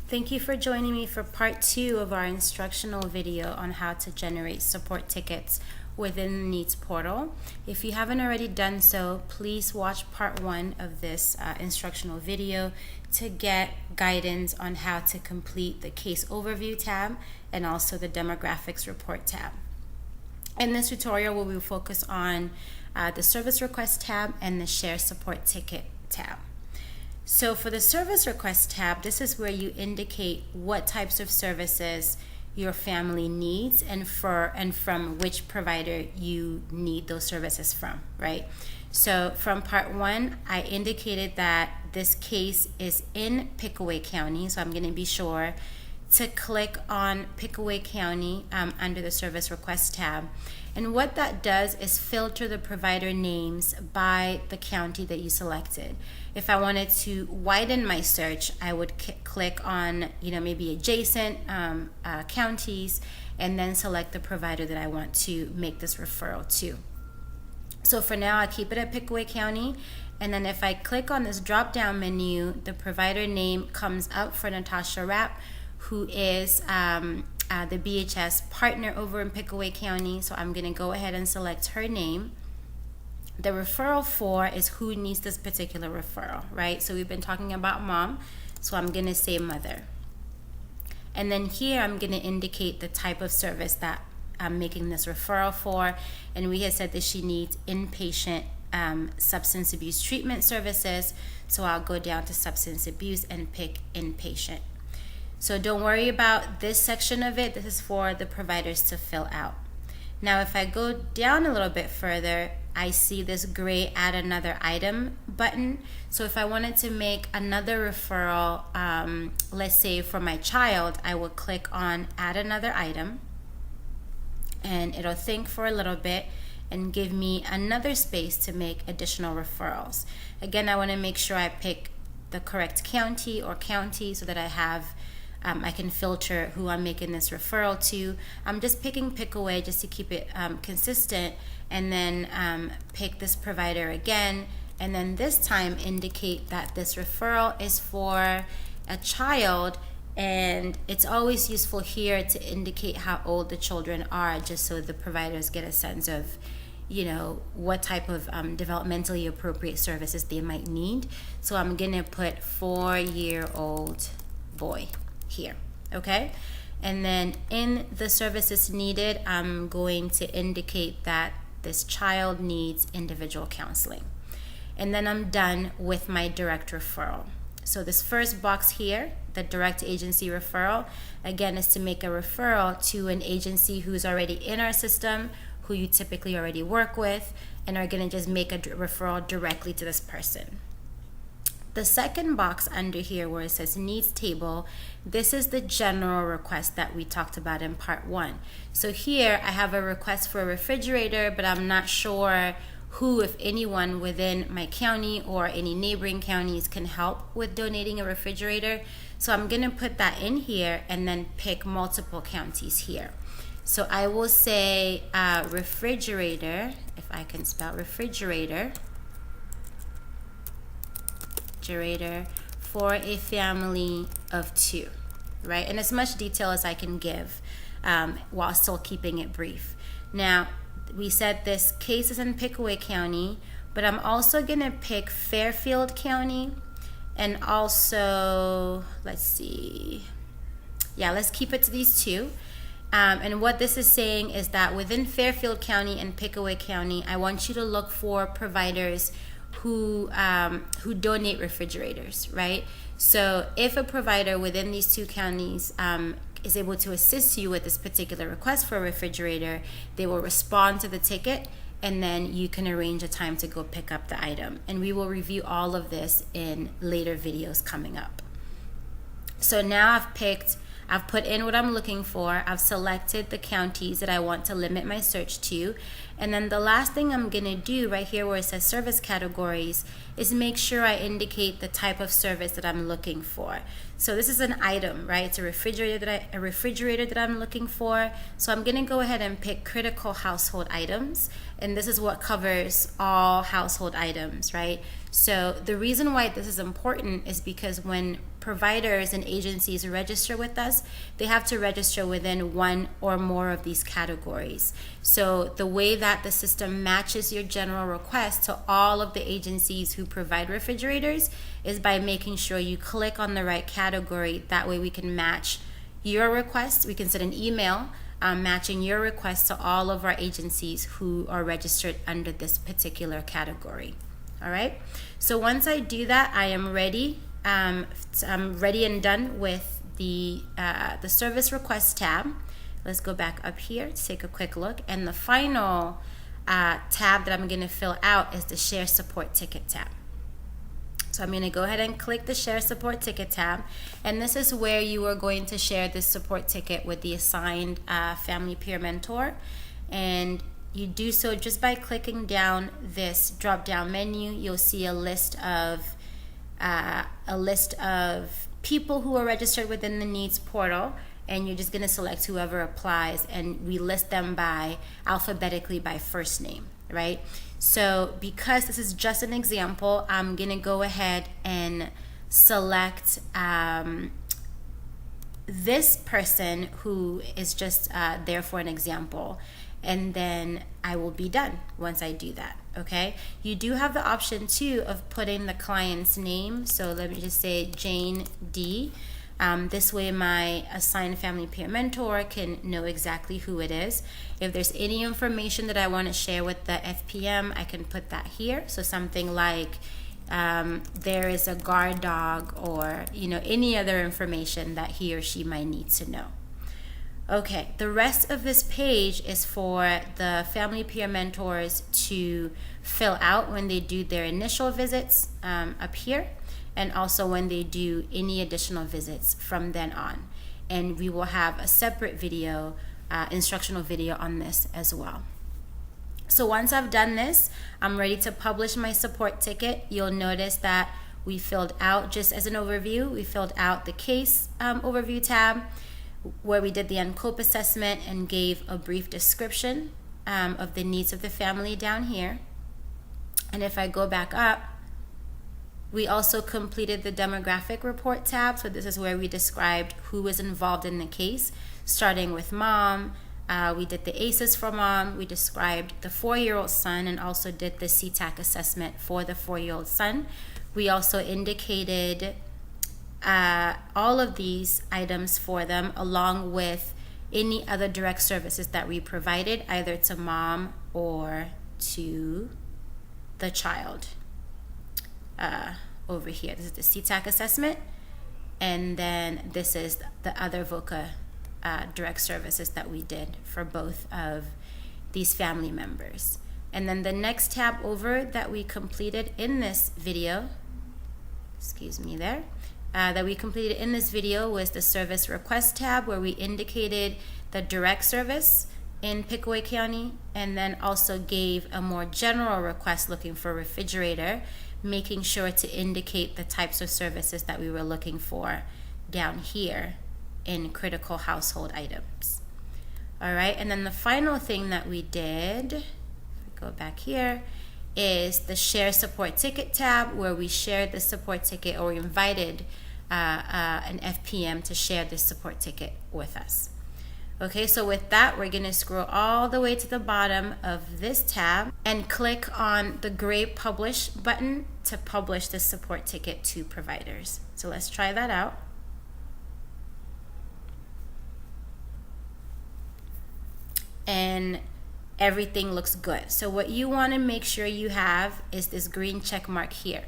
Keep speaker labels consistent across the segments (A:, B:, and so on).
A: Thank you for joining me for part 2 of our instructional video on how to generate support tickets within the Needs portal. If you haven't already done so, please watch part 1 of this instructional video to get guidance on how to complete the case overview tab and also the demographics report tab. In this tutorial, we will focus on the service request tab and the share support ticket tab. So for the service request tab, this is where you indicate what types of services your family needs and from which provider you need those services from, right? So from part 1, I indicated that this case is in Pickaway County, so I'm going to be sure to click on Pickaway County under the service request tab. And what that does is filter the provider names by the county that you selected. If I wanted to widen my search, I would click on, maybe adjacent counties and then select the provider that I want to make this referral to. So for now, I keep it at Pickaway County. And then if I click on this drop-down menu, the provider name comes up for Natasha Rapp, who is the BHS partner over in Pickaway County. So I'm going to go ahead and select her name. The referral for is who needs this particular referral, right? So we've been talking about mom, so I'm going to say mother. And then here I'm going to indicate the type of service that I'm making this referral for. And we had said that she needs inpatient substance abuse treatment services. So I'll go down to substance abuse and pick inpatient. So don't worry about this section of it. This is for the providers to fill out. Now, if I go down a little bit further, I see this gray add another item button. So if I wanted to make another referral, let's say for my child, I will click on add another item and it'll think for a little bit and give me another space to make additional referrals. Again, I want to make sure I pick the correct county or county so that I can filter who I'm making this referral to. I'm just picking Pickaway just to keep it consistent, and then pick this provider again, and then this time indicate that this referral is for a child, and it's always useful here to indicate how old the children are just so the providers get a sense of what type of developmentally appropriate services they might need. So I'm gonna put 4-year-old boy here, okay? And then in the services needed, I'm going to indicate that this child needs individual counseling. And then I'm done with my direct referral. So this first box here, the direct agency referral, again, is to make a referral to an agency who's already in our system, who you typically already work with, and are gonna just make a referral directly to this person. The second box under here where it says needs table, this is the general request that we talked about in part 1. So here I have a request for a refrigerator, but I'm not sure who, if anyone within my county or any neighboring counties can help with donating a refrigerator. So I'm gonna put that in here and then pick multiple counties here. So I will say refrigerator, if I can spell refrigerator, for a family of 2, right? And as much detail as I can give while still keeping it brief. Now, we said this case is in Pickaway County, but I'm also gonna pick Fairfield County, and also, let's keep it to these 2. And what this is saying is that within Fairfield County and Pickaway County, I want you to look for providers who donate refrigerators, right? So if a provider within these 2 counties is able to assist you with this particular request for a refrigerator, they will respond to the ticket, and then you can arrange a time to go pick up the item. And we will review all of this in later videos coming up. So now I've put in what I'm looking for. I've selected the counties that I want to limit my search to. And then the last thing I'm gonna do right here where it says service categories is make sure I indicate the type of service that I'm looking for. So this is an item, right? It's a refrigerator that I'm looking for. So I'm gonna go ahead and pick critical household items. And this is what covers all household items, right? So the reason why this is important is because when providers and agencies register with us, they have to register within one or more of these categories. So the way that the system matches your general request to all of the agencies who provide refrigerators is by making sure you click on the right category. That way we can match your request. We can send an email matching your request to all of our agencies who are registered under this particular category. All right. So once I do that, I am ready. I'm ready and done with the service request tab. Let's go back up here to take a quick look. And the final tab that I'm going to fill out is the Share Support Ticket tab. So I'm going to go ahead and click the Share Support Ticket tab, and this is where you are going to share this support ticket with the assigned family peer mentor. And you do so just by clicking down this drop-down menu. You'll see a list of people who are registered within the Needs portal, and you're just going to select whoever applies, and we list them by alphabetically by first name, right? So because this is just an example, I'm going to go ahead and select this person who is just there for an example, and then I will be done once I do that. Okay, you do have the option too of putting the client's name. So let me just say Jane D. This way my assigned family peer mentor can know exactly who it is. If there's any information that I want to share with the FPM, I can put that here. So something like there is a guard dog, or any other information that he or she might need to know. Okay, the rest of this page is for the family peer mentors to fill out when they do their initial visits up here, and also when they do any additional visits from then on. And we will have a separate video, instructional video on this as well. So once I've done this, I'm ready to publish my support ticket. You'll notice that we filled out, just as an overview, we filled out the case overview tab, where we did the UNCOPE assessment and gave a brief description of the needs of the family down here. And if I go back up, we also completed the demographic report tab. So this is where we described who was involved in the case, starting with mom. We did the ACEs for mom. We described the 4-year-old son, and also did the CTAC assessment for the 4-year-old son. We also indicated all of these items for them, along with any other direct services that we provided, either to mom or to the child. Over here, this is the CTAC assessment, and then this is the other VOCA direct services that we did for both of these family members. And then the next tab over that we completed in this video, that we completed in this video was the service request tab, where we indicated the direct service in Pickaway County, and then also gave a more general request looking for a refrigerator, making sure to indicate the types of services that we were looking for down here in critical household items. All right, and then the final thing that we did, if we go back here, is the Share Support Ticket tab, where we shared the support ticket, or we invited an FPM to share this support ticket with us. Okay, so with that, we're going to scroll all the way to the bottom of this tab and click on the gray Publish button to publish the support ticket to providers. So let's try that out. And everything looks good. So what you want to make sure you have is this green check mark here.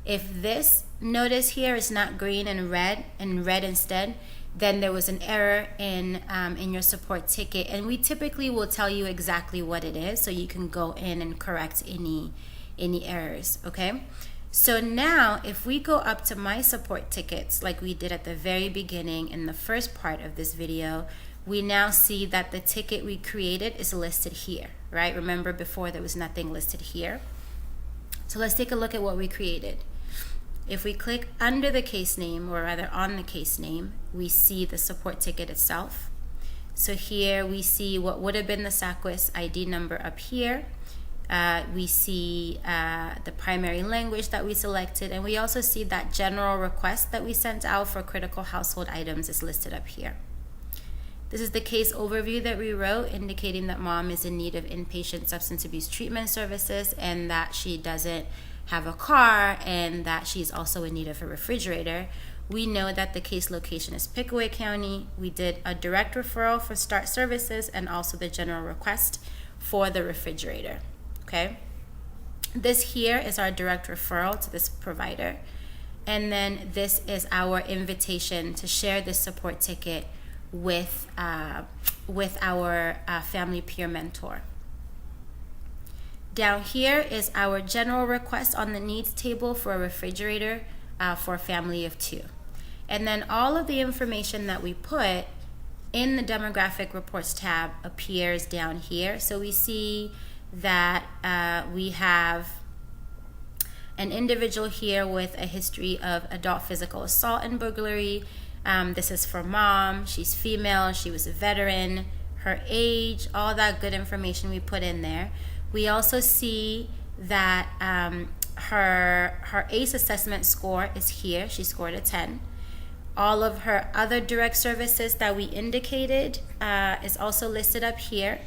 A: If this notice here is not green and red instead, then there was an error in your support ticket, and we typically will tell you exactly what it is, so you can go in and correct any errors. Okay, so now if we go up to my support tickets, like we did at the very beginning in the first part of this video, we now see that the ticket we created is listed here, right? Remember, before there was nothing listed here. So let's take a look at what we created. If we click under the case name, or rather on the case name, we see the support ticket itself. So here we see what would have been the SACWIS ID number up here. We see the primary language that we selected, and we also see that general request that we sent out for critical household items is listed up here. This is the case overview that we wrote, indicating that mom is in need of inpatient substance abuse treatment services and that she doesn't have a car and that she's also in need of a refrigerator. We know that the case location is Pickaway County. We did a direct referral for start services and also the general request for the refrigerator. Okay, this here is our direct referral to this provider, and then this is our invitation to share this support ticket with our family peer mentor. Down here is our general request on the needs table for a refrigerator for a family of 2. And then all of the information that we put in the demographic reports tab appears down here. So we see that we have an individual here with a history of adult physical assault and burglary. This is for mom. She's female. She was a veteran. Her age, all that good information we put in there. We also see that her ACE assessment score is here. She scored a 10. All of her other direct services that we indicated is also listed up here.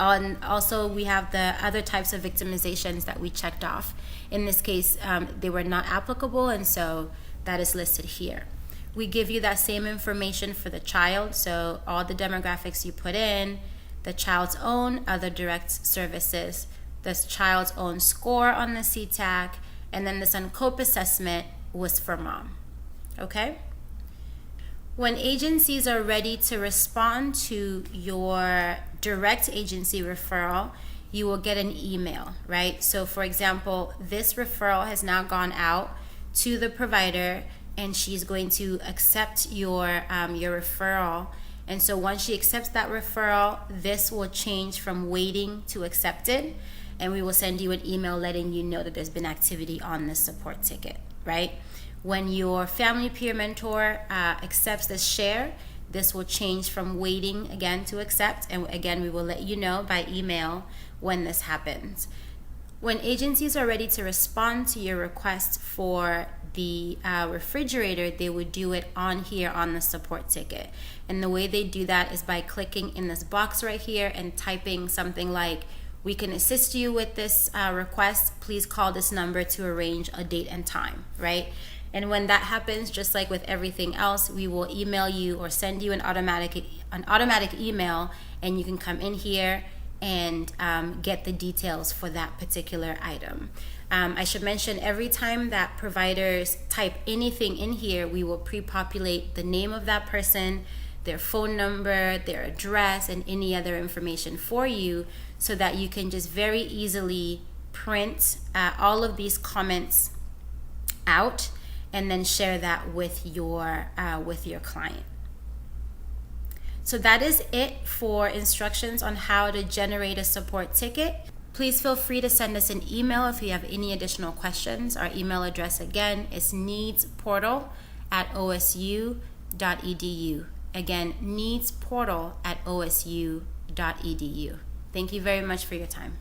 A: Also, we have the other types of victimizations that we checked off. In this case, they were not applicable, and so that is listed here. We give you that same information for the child, so all the demographics you put in, the child's own other direct services, the child's own score on the CTAC, and then this UNCOPE assessment was for mom. Okay? When agencies are ready to respond to your direct agency referral, you will get an email, right? So for example, this referral has now gone out to the provider, and she's going to accept your referral. And so once she accepts that referral, this will change from waiting to accepted, and we will send you an email letting you know that there's been activity on this support ticket, right? When your family peer mentor accepts this share, this will change from waiting again to accept, and again, we will let you know by email when this happens. When agencies are ready to respond to your request for the refrigerator, they would do it on here on the support ticket. And the way they do that is by clicking in this box right here and typing something like, "We can assist you with this request. Please call this number to arrange a date and time," right? And when that happens, just like with everything else, we will email you or send you an automatic email, and you can come in here and get the details for that particular item. I should mention, every time that providers type anything in here, we will pre-populate the name of that person, their phone number, their address, and any other information for you, so that you can just very easily print all of these comments out and then share that with your client. So that is it for instructions on how to generate a support ticket. Please feel free to send us an email if you have any additional questions. Our email address again is needsportal@osu.edu. Again, needsportal@osu.edu. Thank you very much for your time.